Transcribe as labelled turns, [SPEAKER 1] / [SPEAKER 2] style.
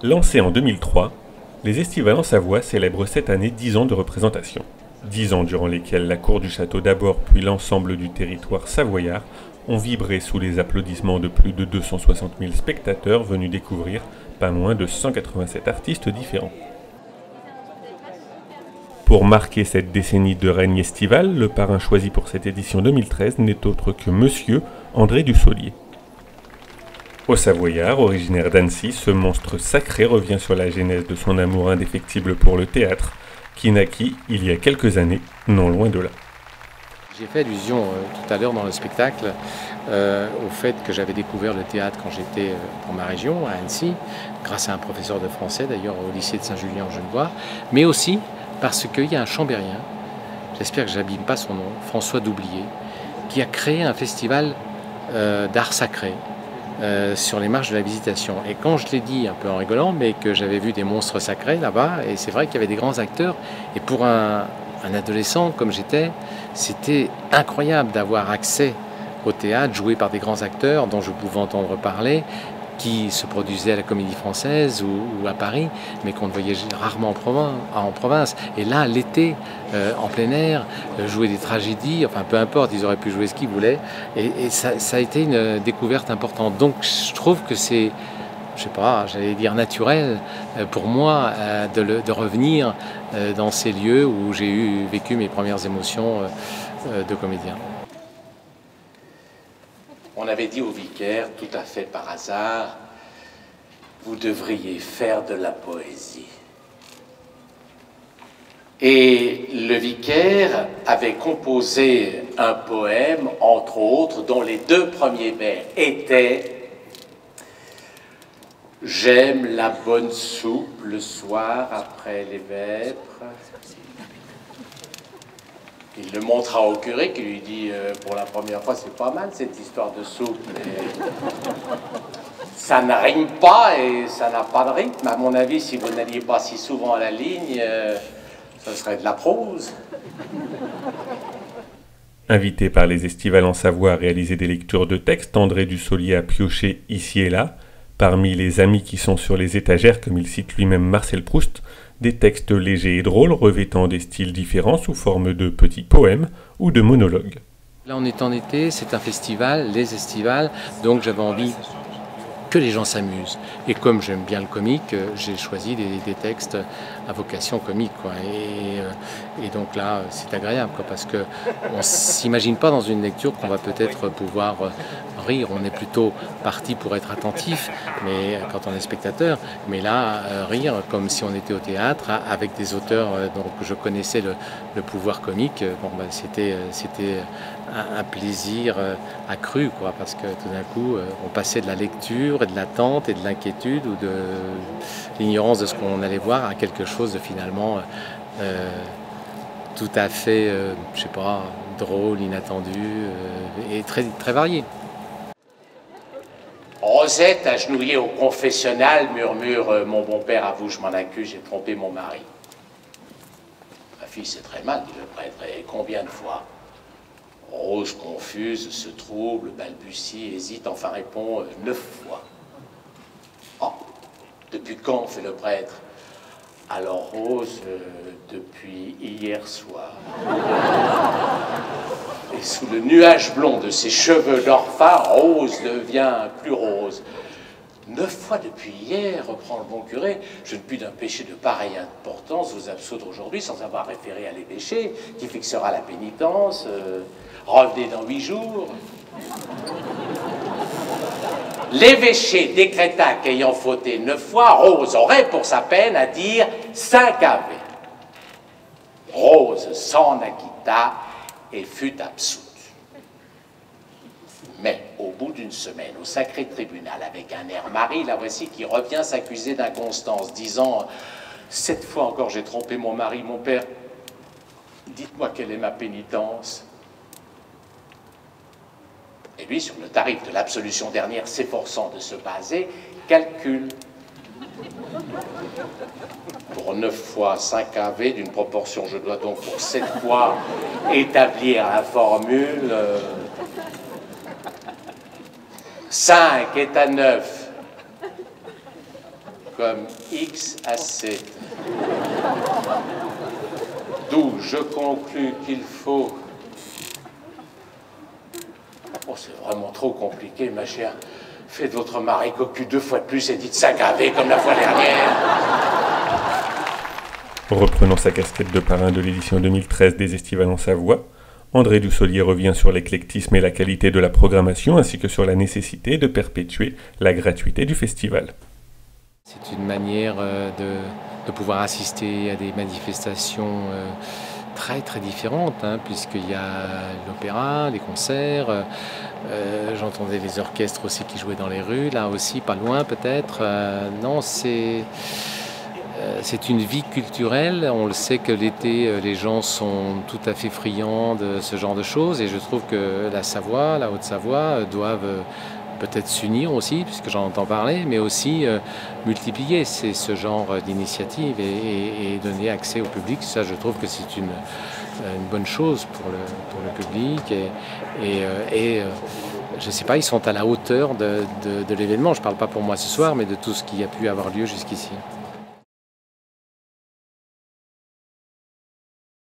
[SPEAKER 1] Lancés en 2003, les Estivales en Savoie célèbrent cette année 10 ans de représentation. 10 ans durant lesquels la cour du château d'abord puis l'ensemble du territoire savoyard ont vibré sous les applaudissements de plus de 260 000 spectateurs venus découvrir pas moins de 187 artistes différents. Pour marquer cette décennie de règne estival, le parrain choisi pour cette édition 2013 n'est autre que Monsieur André Dussolier. Au Savoyard, originaire d'Annecy, ce monstre sacré revient sur la genèse de son amour indéfectible pour le théâtre, qui naquit il y a quelques années, non loin de là.
[SPEAKER 2] J'ai fait allusion tout à l'heure dans le spectacle au fait que j'avais découvert le théâtre quand j'étais dans ma région, à Annecy, grâce à un professeur de français d'ailleurs au lycée de Saint-Julien-en-Genevois, mais aussi parce qu'il y a un Chambérien, j'espère que je n'abîme pas son nom, François Doublier, qui a créé un festival d'art sacré sur les marches de la Visitation. Et quand je l'ai dit un peu en rigolant, mais que j'avais vu des monstres sacrés là-bas, et c'est vrai qu'il y avait des grands acteurs, et pour un adolescent comme j'étais, c'était incroyable d'avoir accès au théâtre joué par des grands acteurs dont je pouvais entendre parler, qui se produisaient à la Comédie Française ou à Paris, mais qu'on ne voyait rarement en province. Et là, l'été, en plein air, jouer des tragédies, enfin peu importe, ils auraient pu jouer ce qu'ils voulaient. Et ça a été une découverte importante. Donc je trouve que c'est, je sais pas, j'allais dire naturel pour moi de revenir dans ces lieux où j'ai vécu mes premières émotions de comédien.
[SPEAKER 3] On avait dit au vicaire, tout à fait par hasard, vous devriez faire de la poésie. Et le vicaire avait composé un poème, entre autres, dont les 2 premiers vers étaient « J'aime la bonne soupe le soir après les vêpres ». Il le montra au curé qui lui dit pour la première fois, c'est pas mal cette histoire de soupe, mais ça ne rime pas et ça n'a pas de rythme. À mon avis, si vous n'alliez pas si souvent à la ligne, ce serait de la prose.
[SPEAKER 1] Invité par les Estivales en Savoie à réaliser des lectures de textes, André Dussolier a pioché ici et là, parmi les amis qui sont sur les étagères, comme il cite lui-même Marcel Proust, des textes légers et drôles revêtant des styles différents sous forme de petits poèmes ou de monologues.
[SPEAKER 2] Là on est en été, c'est un festival, les Estivales, donc j'avais envie que les gens s'amusent. Et comme j'aime bien le comique, j'ai choisi des textes à vocation comique, quoi. Et donc là, c'est agréable, quoi, parce qu'on ne s'imagine pas dans une lecture qu'on va peut-être pouvoir rire. On est plutôt parti pour être attentif, mais quand on est spectateur. Mais là, rire comme si on était au théâtre, avec des auteurs dont je connaissais le pouvoir comique, bon, ben, c'était un plaisir accru, quoi, parce que tout d'un coup, on passait de la lecture et de l'attente et de l'inquiétude ou de l'ignorance de ce qu'on allait voir à quelque chose de finalement tout à fait, je sais pas, drôle, inattendu et très, très varié.
[SPEAKER 3] Rosette, agenouillée au confessionnal, murmure mon bon père, à vous, je m'en accuse, j'ai trompé mon mari. Ma fille, c'est très mal, dit le prêtre, et combien de fois? Rose confuse, se trouble, balbutie, hésite, enfin répond 9 fois. Oh, depuis quand, fait le prêtre? Alors Rose, depuis hier soir. Et sous le nuage blond de ses cheveux d'orphin, Rose devient plus rose. 9 fois depuis hier, reprend le bon curé, je ne puis d'un péché de pareille importance vous absoudre aujourd'hui sans avoir référé à l'évêché qui fixera la pénitence. Revenez dans 8 jours. L'évêché décréta qu'ayant fauté 9 fois, Rose aurait pour sa peine à dire 5 ave. Rose s'en acquitta et fut absoute. Mais au bout d'une semaine, au sacré tribunal, avec un air mari, la voici qui revient s'accuser d'inconstance, disant « Cette fois encore j'ai trompé mon mari, mon père, dites-moi quelle est ma pénitence ?» Et lui, sur le tarif de l'absolution dernière, s'efforçant de se baser, calcule. Pour 9 fois 5 AV d'une proportion, je dois donc pour 7 fois établir la formule 5 est à 9. comme x à c. D'où je conclus qu'il faut... Oh, c'est vraiment trop compliqué, ma chère. Faites votre mari cocu 2 fois de plus et dites ça gavé comme la fois dernière.
[SPEAKER 1] Reprenant sa casquette de parrain de l'édition 2013 des Estivales en Savoie, André Dussolier revient sur l'éclectisme et la qualité de la programmation ainsi que sur la nécessité de perpétuer la gratuité du festival.
[SPEAKER 2] C'est une manière de pouvoir assister à des manifestations très très différentes, hein, puisqu'il y a l'opéra, les concerts, j'entendais les orchestres aussi qui jouaient dans les rues, là aussi pas loin peut-être. Non, c'est une vie culturelle. On le sait que l'été, les gens sont tout à fait friands de ce genre de choses, et je trouve que la Savoie, la Haute-Savoie, doivent peut-être s'unir aussi, puisque j'en entends parler, mais aussi multiplier ce genre d'initiative et donner accès au public. Ça, je trouve que c'est une bonne chose pour le public. Et je ne sais pas, ils sont à la hauteur de l'événement. Je ne parle pas pour moi ce soir, mais de tout ce qui a pu avoir lieu jusqu'ici.